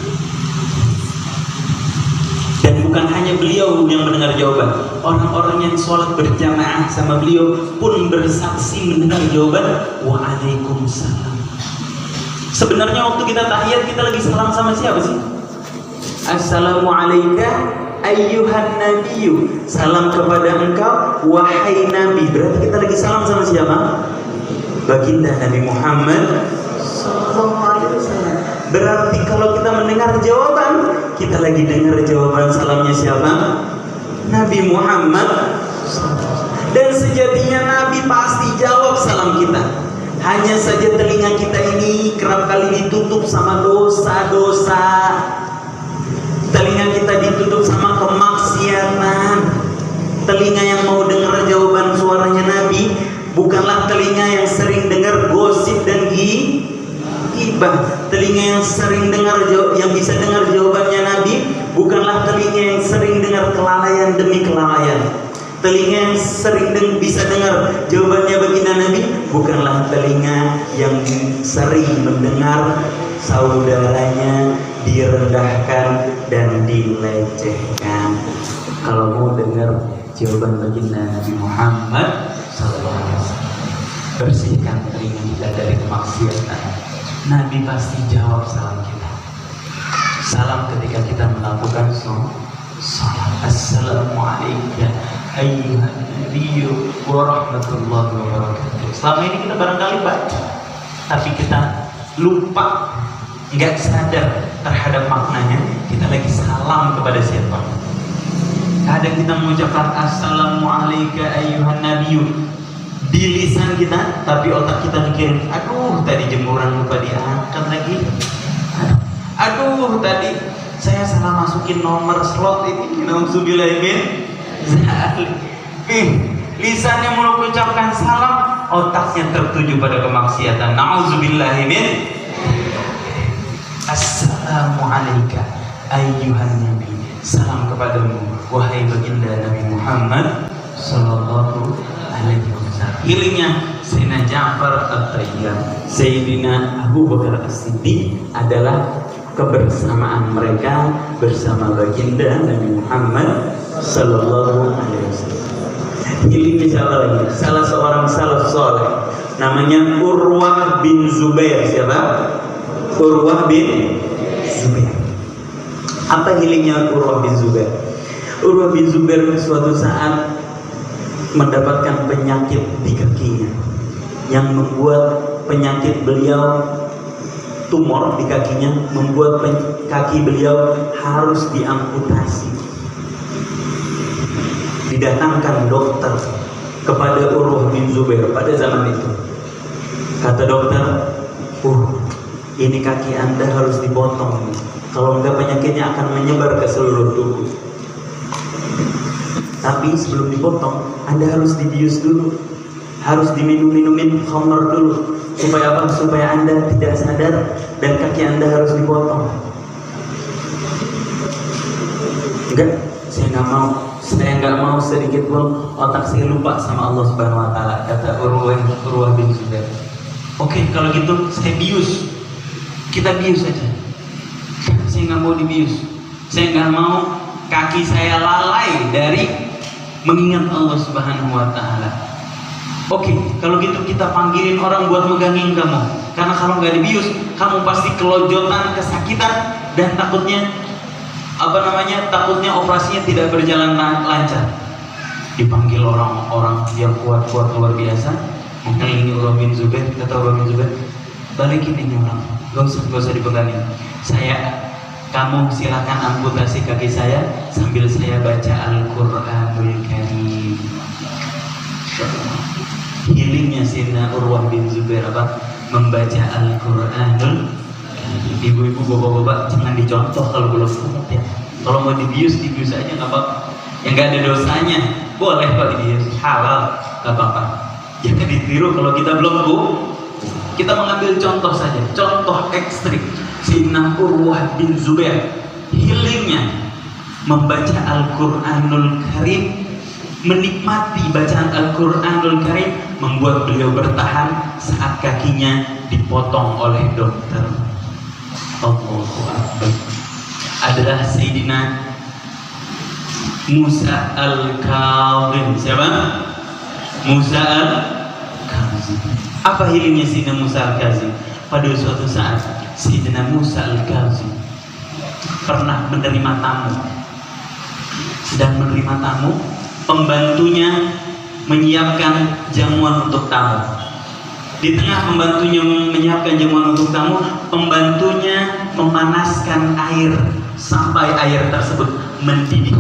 Dan bukan hanya beliau yang mendengar jawaban, orang-orang yang sholat berjamaah sama beliau pun bersaksi mendengar jawaban waalaikumsalam. Sebenarnya waktu kita tahiyat, kita lagi salam sama siapa sih? Assalamualaikum ayyuhan nabiyyu. Salam kepada engkau wahai nabi. Berarti kita lagi salam sama siapa? Baginda Nabi Muhammad sallallahu alaihi wasallam. Berarti kalau kita mendengar jawaban, kita lagi dengar jawaban salamnya siapa? Nabi Muhammad. Dan sejatinya Nabi pasti jawab salam kita. Hanya saja telinga kita ini kerap kali ditutup sama dosa-dosa. Telinga kita ditutup sama kemaksiatan. Telinga yang mau dengar jawaban suaranya Nabi bukanlah telinga yang sering dengar gosip dan gibah. Telinga yang sering dengar, yang bisa dengar jawabannya Nabi bukanlah telinga yang sering dengar kelalaian demi kelalaian. Telinga yang sering bisa dengar jawabannya baginda Nabi bukanlah telinga yang sering mendengar saudaranya direndahkan dan dilecehkan. Kalau mau dengar jawaban baginda Nabi Muhammad SAW, bersihkan telinga kita dari kemaksiatan. Nabi pasti jawab salam kita. Salam ketika kita melakukan salat. Assalamualaikum ayyuhan nabiyyu wa rahmatullahi wa barakatuh. Selama ini kita barangkali baca, tapi kita lupa, nggak sadar terhadap maknanya. Kita lagi salam kepada siapa? Kadang kita mengucapkan assalamualaikum ayyuhan nabiyyu di lisan kita, tapi otak kita mikir, aduh tadi jemuran lupa diangkat lagi. Aduh, Aduh, tadi saya salah masukin nomor slot ini. Nauzubillah min zalik. Lisannya mulut ucapkan salam, otaknya tertuju pada kemaksiatan. Nauzubillah min. Assalamu alayka ayyuhan nabi. Salam kepadamu wahai baginda Nabi Muhammad sallallahu alaihi wasallam. Hilingnya Sayyidina Ja'far At-Tayyar, Sayyidina Abu Bakar As-Siddiq adalah kebersamaan mereka bersama baginda Nabi Muhammad sallallahu alaihi wasallam. Hilingnya siapa lagi? Salah seorang salaf soleh namanya Urwah bin Zubair. Siapa? Urwah bin Zubair. Apa hilingnya Urwah bin Zubair? Urwah bin Zubair suatu saat mendapatkan penyakit di kakinya yang membuat penyakit beliau, tumor di kakinya, membuat kaki beliau harus diamputasi. Didatangkan dokter kepada Urwah bin Zubair pada zaman itu. Kata dokter, ini kaki Anda harus dipotong. Kalau enggak penyakitnya akan menyebar ke seluruh tubuh. Tapi sebelum dipotong, Anda harus dibius dulu, harus diminum-minumin khamr dulu. Supaya apa? Supaya Anda tidak sadar dan kaki Anda harus dipotong. Enggak, saya nggak mau sedikit pun otak saya lupa sama Allah Subhanahu Wa Taala. Kata Urwah bin Zubair. Oke, kalau gitu saya bius. Kita bius saja. Saya nggak mau dibius. Saya nggak mau kaki saya lalai dari mengingat Allah Subhanahu Wa Taala. Oke, kalau gitu kita panggilin orang buat megangin kamu. Karena kalau nggak dibius, kamu pasti kelojotan, kesakitan, dan takutnya operasinya tidak berjalan lancar. Dipanggil orang-orang yang kuat-kuat luar biasa, mengelilingi Urwah bin Zubair. Kata Urwah bin Zubair, balikin ini orang, gak usah dipegangin. Kamu silakan amputasi kaki saya sambil saya baca Al-Quranul Karim. Healingnya Sayyidina Urwah bin Zubair membaca Al-Quranul. Ibu-ibu, bapak-bapak, jangan dicontoh kalau belum sempat ya. Kalau mau dibius aja nggak apa-apa. Yang nggak ada dosanya boleh kok dibius, halal, nggak apa-apa. Jangan ditiru kalau kita belum Kita mengambil contoh saja, contoh ekstrim. Sayyidina Urwah bin Zubair healingnya membaca Al-Quranul Karim, menikmati bacaan Al-Quranul Karim, membuat beliau bertahan saat kakinya dipotong oleh dokter. Allahu Akbar. Adalah Sayyidina Musa Al-Kazim. Siapa? Musa Al-Kazim. Apa healingnya Sayyidina Musa Al-Kazim? Pada suatu saat Sayyidina Musa Al-Kazim pernah menerima tamu. Sedang menerima tamu, pembantunya menyiapkan jamuan untuk tamu. Di tengah pembantunya menyiapkan jamuan untuk tamu, pembantunya memanaskan air sampai air tersebut mendidih.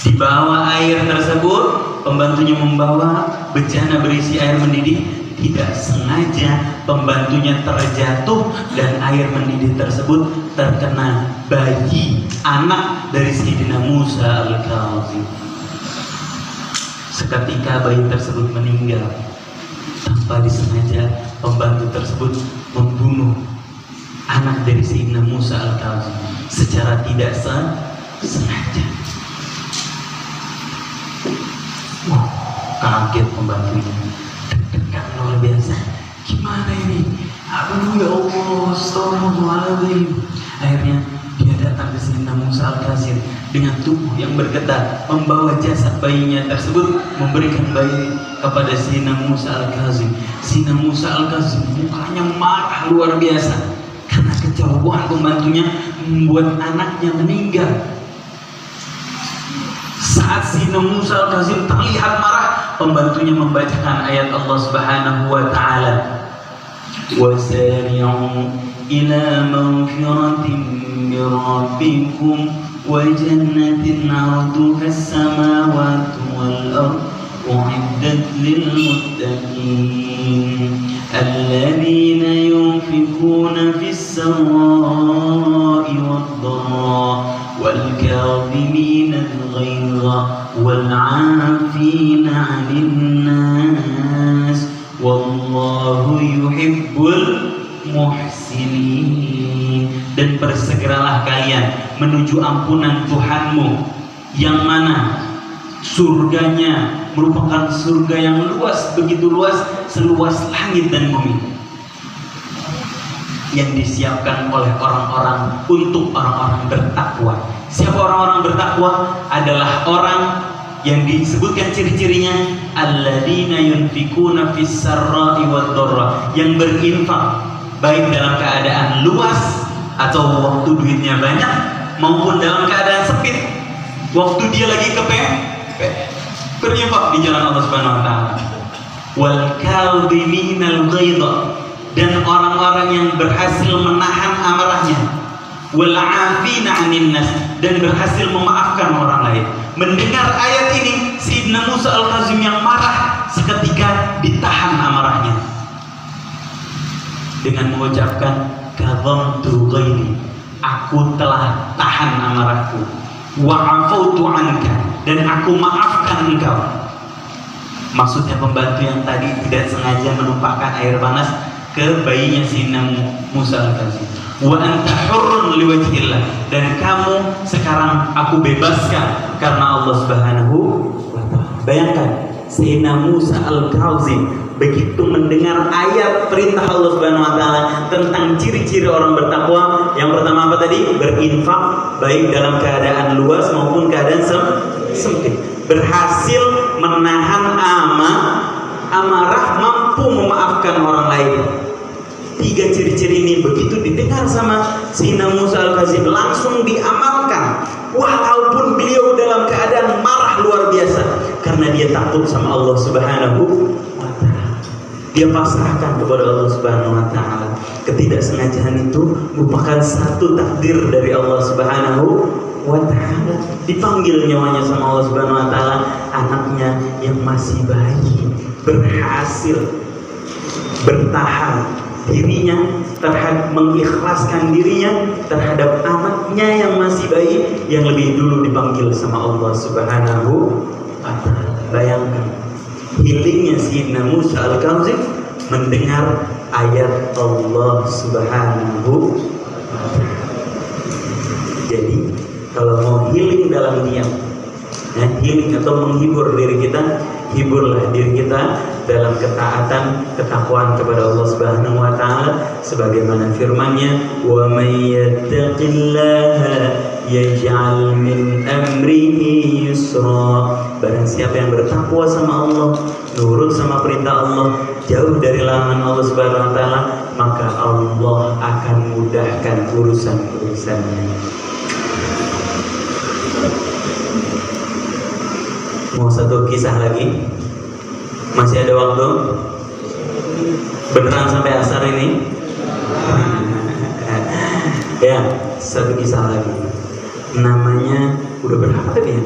Di bawah air tersebut, pembantunya membawa bejana berisi air mendidih. Tidak sengaja pembantunya terjatuh dan air mendidih tersebut terkena bayi anak dari Sayyidina Musa Al-Kazim. Seketika bayi tersebut meninggal. Tanpa disengaja pembantu tersebut membunuh anak dari Sayyidina Musa Al-Kazim secara tidak sengaja. Kaget pembantunya, deg-degan luar biasa. Gimana ini? Aduh ya Allah, astagfirullahaladzim. Akhirnya dia datang ke Sayyidina Musa Al-Kazim dengan tubuh yang bergetar, membawa jasad bayinya tersebut, memberikan bayi kepada Sayyidina Musa Al-Kazim. Sayyidina Musa Al-Kazim mukanya marah luar biasa karena kecerobohan pembantunya membuat anaknya meninggal. Saat Sayyidina Musa Al-Kazim terlihat marah, pembantunya membacakan ayat Allah Subhanahu wa Ta'ala, "Wasari'u ila maghfiratin min rabbikum wa jannatin 'arduha as-samawati wal ardh u'iddat lil muttaqin alladhina yunfiquna ينفقون في السراء والضراء والكاظمين الغيظ والعافين عن الناس والله يحب المحسنين. Dan bersegeralah kalian menuju ampunan Tuhanmu, yang mana surganya merupakan surga yang luas, begitu luas, seluas langit dan bumi, yang disiapkan oleh orang-orang untuk orang-orang bertakwa. Siapa orang-orang bertakwa? Adalah orang yang disebutkan ciri-cirinya, alladzina yunfikuna fis sarra'i wad dharra, yang berinfak baik dalam keadaan luas atau waktu duitnya banyak, maupun dalam keadaan sempit, waktu dia lagi berinfak di jalan Allah Subhanahu wa taala. Wal kadhiminal ghaidha, dan orang-orang yang berhasil menahan amarahnya. Wal 'afina 'anil nas, dan berhasil memaafkan orang lain. Mendengar ayat ini, Sayyidina Musa Al-Kazim yang marah seketika ditahan amarahnya dengan mengucapkan kadhamtu ghairi, aku telah tahan amarahku, wa 'afautu 'anka, dan aku maafkan engkau. Maksudnya pembantu yang tadi tidak sengaja menumpahkan air panas ke bayinya Sayyidina Musa Al-Kazim. Wa anta hurrun liwajhillah, dan kamu sekarang aku bebaskan karena Allah Subhanahu wa taala. Bayangkan Sayyidina Musa Al-Kazim begitu mendengar ayat perintah Allah Subhanahu wa taala tentang ciri-ciri orang bertakwa. Yang pertama apa tadi? Berinfak baik dalam keadaan luas maupun keadaan sempit. Berhasil menahan amarah, mampu memaafkan orang lain. 3 ciri-ciri ini begitu didengar sama Sayyidina Musa Al-Kazim langsung diamalkan, walaupun beliau dalam keadaan marah luar biasa karena dia takut sama Allah Subhanahu wa taala. Dia pasrahkan kepada Allah Subhanahu wa taala. Ketidaksengajaan itu merupakan satu takdir dari Allah Subhanahu wa taala. Dipanggil nyawanya sama Allah Subhanahu wa taala, anaknya yang masih bayi berhasil bertahan dirinya terhadap mengikhlaskan dirinya terhadap anaknya yang masih bayi yang lebih dulu dipanggil sama Allah Subhanahu wa taala. Bayangkan healingnya Sayyidina Musa Al-Kazim mendengar ayat Allah Subhanahu wa taala. Jadi kalau mau healing dalam diam, healing atau menghibur diri kita, hiburlah diri kita dalam ketaatan, ketakwaan kepada Allah Subhanahu wa taala sebagaimana firman-Nya, "Wa may yattaqillaha yaj'al min amrihi yusra." Barang siapa yang bertakwa sama Allah, nurut sama perintah Allah, jauh dari larangan Allah Subhanahu wa taala, maka Allah akan mudahkan urusan-urusannya. Mau satu kisah lagi? Masih ada waktu? Beneran sampai asar ini? Ya, satu kisah lagi. Namanya udah berapa tadi ya?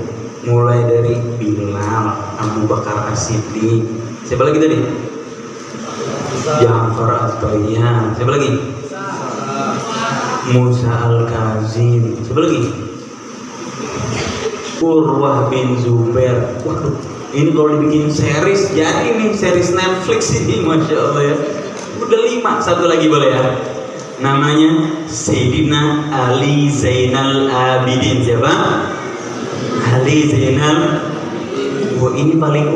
Mulai dari Bilal, Abu Bakar As-Siddiq. Siapa lagi tadi? Ja'far At-Tayyib. Siapa lagi? Musa Al-Kazim. Siapa lagi? Urwah bin Zubair. Waduh, ini kalau dibikin series jadi nih, series Netflix ini, Masya Allah ya. Udah 5, satu lagi boleh ya. Namanya Sayyidina Ali Zainal Abidin. Siapa? Ali Zainal. Wah, ini paling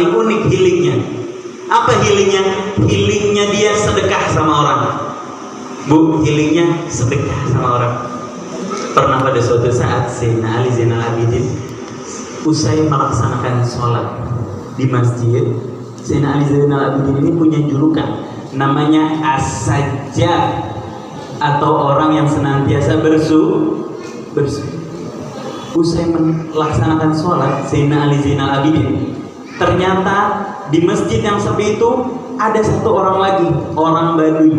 unik healingnya. Apa healingnya? Healingnya dia sedekah sama orang. Bu, healingnya sedekah sama orang. Pernah pada suatu saat Sayyidina Ali Zainal Abidin usai melaksanakan sholat di masjid, Sayyidina Ali Zainal Abidin ini punya julukan namanya As-Sajjad, atau orang yang senantiasa bersu. Usai melaksanakan sholat Sayyidina Ali Zainal Abidin, ternyata di masjid yang sepi itu ada satu orang lagi, orang Baduy,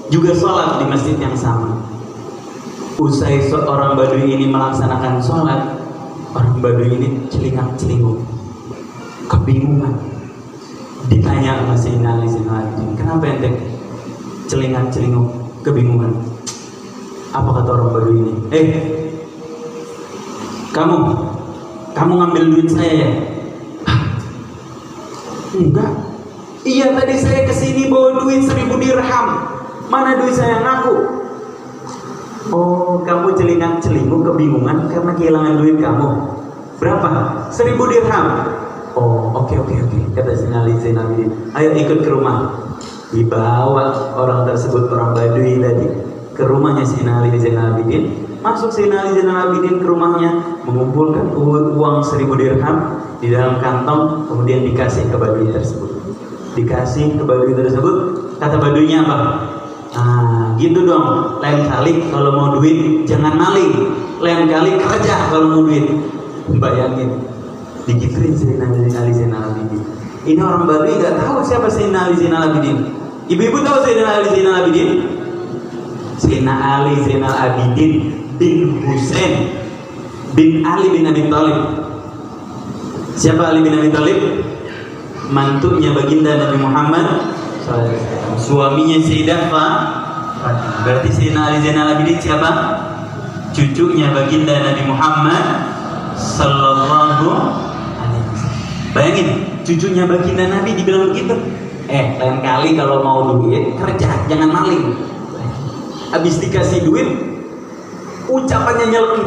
juga sholat di masjid yang sama. Usai seorang Baduy ini melaksanakan sholat, orang Baduy ini celingak-celinguk, kebingungan. Ditanya sama Sayyidina Ali Zainal Abidin, kenapa ente? celingan-celinguk, kebingungan. Apa kata orang Badui ini? Kamu ngambil duit saya ya? Hah? Enggak. Iya, tadi saya kesini bawa duit 1000 dirham. Mana duit saya, ngaku? Oh, kamu celingan-celinguk, kebingungan karena kehilangan duit kamu. Berapa? 1000 dirham. Oh, oke, kata Zainal Abidin. Ayo ikut ke rumah. Dibawa orang tersebut, orang Badui tadi, ke rumahnya Zainal Abidin. Masuk Zainal Abidin ke rumahnya, mengumpulkan uang 1000 dirham di dalam kantong, kemudian dikasih ke Badui tersebut. Kata Baduinya apa? Gitu dong. Lain kali kalau mau duit jangan maling, lain kali kerja kalau mau duit. Bayangin, digituin Zainal Abidin. Ini orang Badui nggak tahu siapa Zainal Abidin. Ibu-ibu tahu Zainal Abidin? Zainal Abidin bin Husain bin Ali bin Abi Thalib. Siapa Ali bin Abi Thalib? Mantunya baginda Nabi Muhammad, suaminya Sayyidah Fatimah. Berarti Zainal Abidin siapa? Cucunya baginda Nabi Muhammad sallallahu alaihi wasallam. Bayangin, cucunya baginda Nabi dibilang begitu. Lain kali kalau mau duit kerja, jangan maling. Habis dikasih duit, ucapannya nyelekit.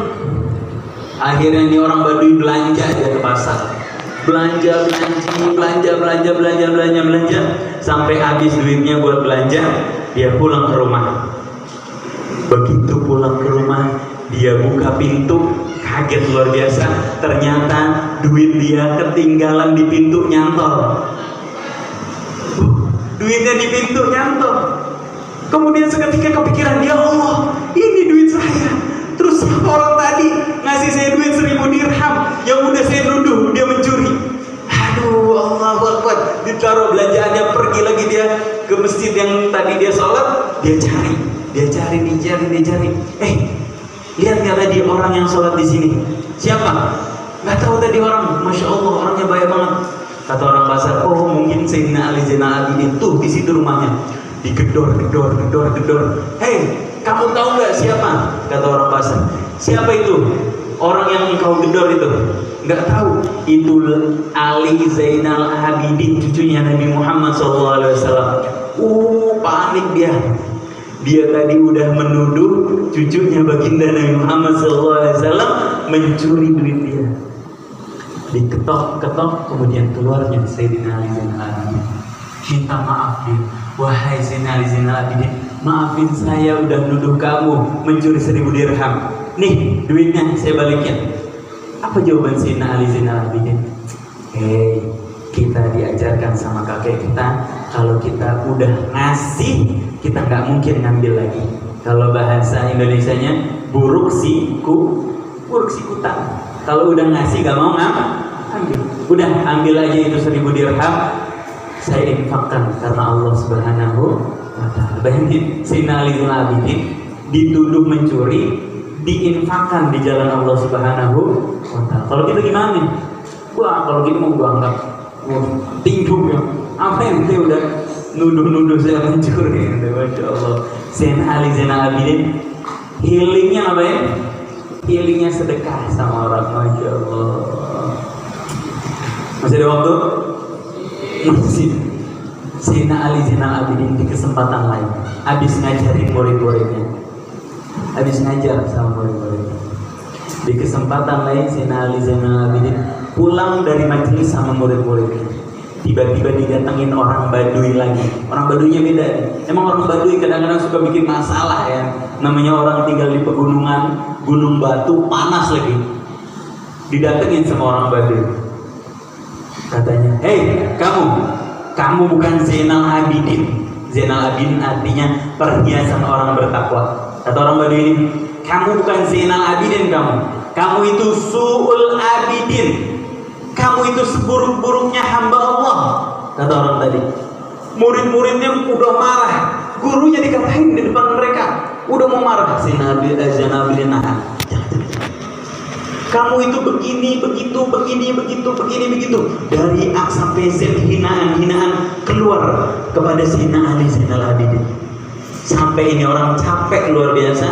Akhirnya ini orang Badui belanja dia ke pasar. Belanja sampai habis duitnya buat belanja, dia pulang ke rumah. Begitu pulang ke rumah, dia buka pintu, kaget luar biasa. Ternyata duit dia ketinggalan di pintu nyantol. Duitnya di pintu nyantol. Kemudian seketika kepikiran, ya Allah, ini duit saya. Terus siapa orang tadi ngasih saya duit 1000 dirham yang udah saya nuduh dia mencuri? Aduh, Allahu Akbar. Ditaruh belanjaannya, pergi lagi dia ke masjid yang tadi dia sholat. Dia cari. Lihat nggak tadi orang yang sholat di sini? Siapa? Nggak tahu tadi orang. Masya Allah, orangnya baik banget. Kata orang pasar, oh mungkin Zainal Abidin tuh di situ rumahnya. Digedor. Kamu tahu nggak siapa? Kata orang pasar. Siapa itu? Orang yang engkau gedor itu? Nggak tahu. Itu Ali Zainal Abidin, cucunya Nabi Muhammad SAW. Panik dia. Dia tadi udah menuduh cucunya baginda Nabi Muhammad SAW mencuri duit dia. Diketok, kemudian keluarnya Sayyidina Ali Zainal Abidin. Minta maaf dia. Wahai Zainal Abidin, maafin saya udah nuduh kamu mencuri 1000 dirham. Nih duitnya saya balikin. Apa jawaban Zainal Abidin? Kita diajarkan sama kakek kita, kalau kita udah ngasih, kita nggak mungkin ngambil lagi. Kalau bahasa Indonesianya buruk sikutan. Kalau udah ngasih gak mau ambil. Udah ambil aja itu 1000 dirham, saya infakkan karena Allah Subhanahu wa Ta'ala. Bayangin, Zainal Abidin dituduh mencuri, diinfakkan di jalan Allah Subhanahu wa Ta'ala. Kalau kita gimana? Kalau gitu mau gua anggap tinggung ya. Apa yang dia udah nuduh saya mencuri? Masya Allah. Zainal Abidin healingnya apa ya? Healingnya sedekah sama orang. Masya Allah. Masih ada waktu? Masih. Zainal Abidin di kesempatan lain habis ngajarin murid-muridnya, habis ngajar sama murid-muridnya, di kesempatan lain Zainal Abidin pulang dari majelis sama murid-muridnya. Tiba-tiba didatengin orang Badui lagi. Orang Baduinya beda. Emang orang Badui kadang-kadang suka bikin masalah ya. Namanya orang tinggal di pegunungan, gunung batu, panas lagi. Didatengin sama orang Badui. Katanya, kamu bukan Zainal Abidin. Zainal Abidin artinya perhiasan orang bertakwa. Kata orang Badui ini, kamu bukan Zainal Abidin kamu itu Su'ul Abidin. Kamu itu seburuk-buruknya hamba Allah. Kata orang tadi. Murid-muridnya udah marah. Gurunya dikatain di depan mereka. Udah mau marah. Zainal Abidin nahan. Kamu itu begini, begitu. Dari A sampai Z hinaan keluar kepada Zainal Abidin. Sampai ini orang capek luar biasa,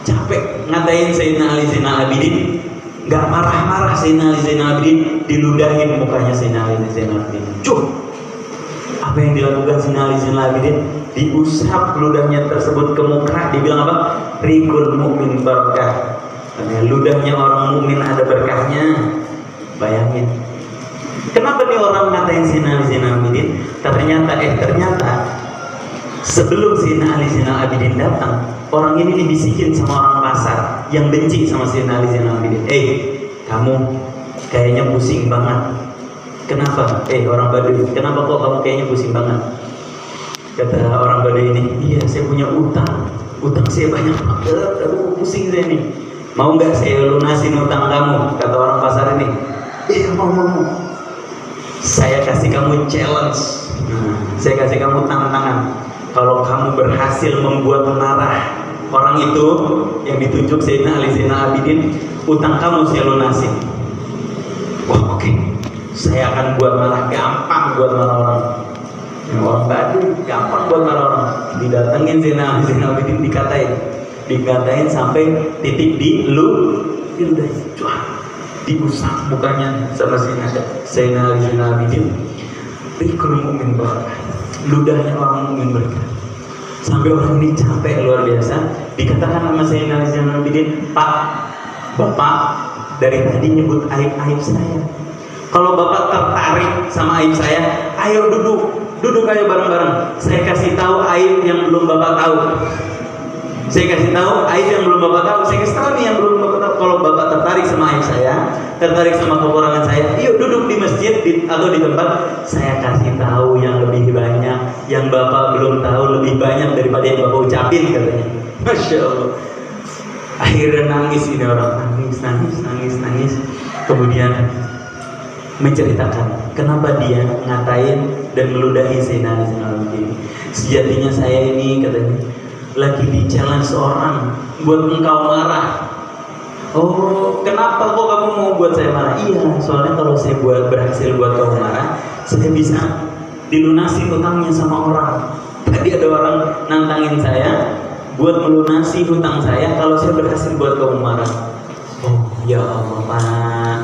capek ngatain Sayyidina Ali Zainal Abidin, nggak marah-marah Sayyidina Ali Zainal Abidin, diludahin mukanya Sayyidina Ali Zainal Abidin. Apa yang dilakukan Sayyidina Ali Zainal Abidin? Diusap ludahnya tersebut ke muka, dibilang apa? Rikul mu'min barakah. Ludahnya orang mukmin ada berkahnya. Bayangin. Kenapa nih orang ngatain Sayyidina Ali Zainal Abidin? Ternyata sebelum Sayyidina Ali Zainal Abidin datang, orang ini dibisikin sama orang pasar yang benci sama Sayyidina Ali Zainal Abidin. Kamu kayaknya pusing banget. Kenapa? Orang Baduy, kenapa kok kamu kayaknya pusing banget? Kata orang Baduy ini, iya saya punya utang saya banyak banget, aduh pusing saya nih. Mau nggak saya lunasin utang kamu? Kata orang pasar ini. Iya mau. Saya kasih kamu challenge, saya kasih kamu tantangan. Kalau kamu berhasil membuat marah orang itu yang ditunjuk Sayyidina Ali Zainal Abidin, utang kamu saya lunasin. Wah oke. Saya akan buat marah, gampang buat marah orang. Orang Baduy gampang buat marah orang. Didatengin Sayyidina Ali Zainal Abidin, dikatain sampai titik diludahin. Diusap mukanya sama Sayyidina Ali Zainal Abidin. Rikul mu'min barakah. Ludahnya orang mukmin berkah. Sampai orang ini capek luar biasa. Dikatakan sama Sayyidina Ali Zainal Abidin, Pak, Bapak dari tadi nyebut aib-aib saya. Kalau Bapak tertarik sama aib saya, ayo duduk ayo bareng-bareng. Saya kasih tahu aib yang belum Bapak tahu. Saya kasih tahu aib yang belum Bapak tahu. Saya kasih tahu nih yang belum Bapak tahu. Kalau Bapak tertarik sama aib saya, tertarik sama kekurangan saya, yuk duduk di masjid atau di tempat. Saya kasih tahu yang lebih banyak, yang Bapak belum tahu lebih banyak daripada yang Bapak ucapin, katanya. Masya Allah. Akhirnya nangis ini orang, nangis. Kemudian menceritakan kenapa dia ngatain dan meludahi Sayyidina Ali Zainal Abidin. Sejatinya saya ini, katanya, lagi di challenge orang buat engkau marah. Oh, kenapa kok kamu mau buat saya marah? Iya, soalnya kalau saya berhasil buat kamu marah, saya bisa dilunasi hutangnya sama orang. Tadi ada orang nantangin saya buat melunasi hutang saya kalau saya berhasil buat kamu marah. Oh, ya Allah, Pak.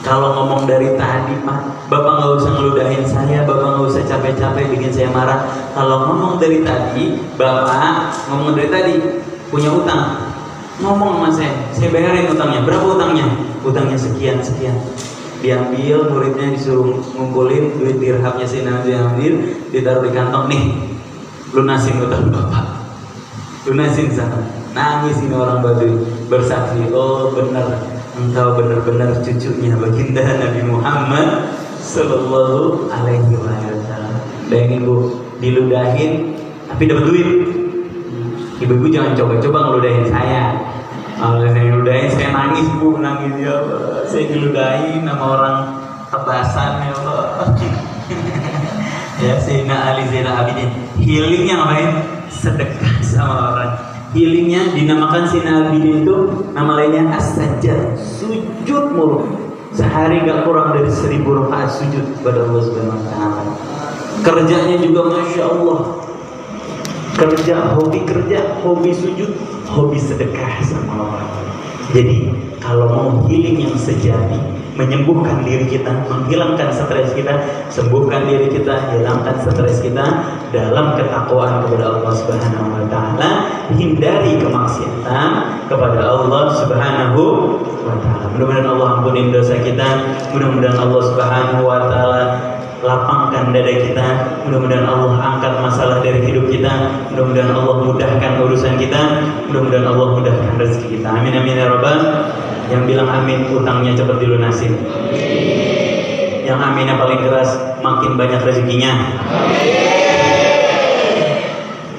Kalau ngomong dari tadi, Pak, Bapak nggak usah ngeludahin saya, Bapak nggak usah capek-capek bikin saya marah. Kalau ngomong dari tadi, Bapak ngomong dari tadi punya utang, ngomong sama saya bayarin utangnya. Berapa utangnya? Utangnya sekian. Diambil, muridnya disuruh ngumpulin duit dirhamnya Sayyidina diambil, ditaruh di kantong, nih, lunasin utang Bapak, lunasin sana. Nangis ini orang Baduy, bersaksi, oh benar, engkau benar-benar cucunya baginda Nabi Muhammad Sallallahu Alaihi Wasallam. Bayangin Bu, diludahin tapi dapat duit. Ibu-ibu jangan coba-coba ngeludahin saya. Kalau saya ngeludahin, saya nangis Bu, nangis ya Allah. Saya diludahin sama orang tebasan ya Allah. Ya Sayyidina Ali Zainal Abidin, healingnya ngapain? Sedekah sama orang. Healingnya dinamakan Sayyidina Abidin itu nama lainnya as-sajjad, sujud mulu. Sehari gak kurang dari 1000 rakaat sujud kepada Allah Subhanahu wa taala. Kerjanya juga Masya Allah. Hobi sujud, hobi sedekah sama orang. Jadi kalau mau healing yang sejati, menyembuhkan diri kita, menghilangkan stres kita, sembuhkan diri kita, hilangkan stres kita dalam ketakwaan kepada Allah Subhanahu wa taala, hindari kemaksiatan kepada Allah Subhanahu wa taala. Mudah-mudahan Allah ampunin dosa kita, mudah-mudahan Allah Subhanahu wa taala lapangkan dada kita, mudah-mudahan Allah angkat masalah dari hidup kita, mudah-mudahan Allah mudahkan urusan kita, mudah-mudahan Allah mudahkan rezeki kita. Amin amin ya rabbal. Yang bilang amin utangnya cepat dilunasin. Yang aminnya paling keras, makin banyak rezekinya.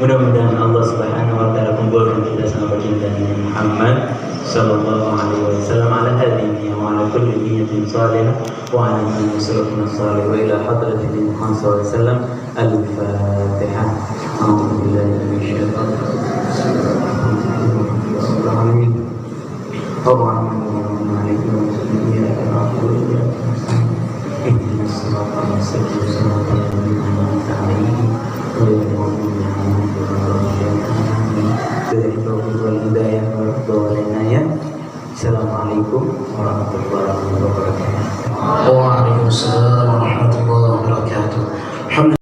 Mudah-mudahan Allah Subhanahu wa taala kumpulkan kita sama baginda Muhammad sallallahu alaihi wasallam ala hadihi wa ala kulli niyyatin salihah wa ala man wasalna salih wa ila hadrati Muhammad sallallahu alaihi wasallam. Al-Fatihah. A'udzu billahi minasyaitonir rajim. Allahumma maliki yawmiddin na'budu wa nasta'in ihdinas siratal mustaqim siratal ladzina an'amta 'alaihim ghairil maghdubi 'alaihim waladdallin. Assalamualaikum warahmatullahi wabarakatuh. Waalaikumsalam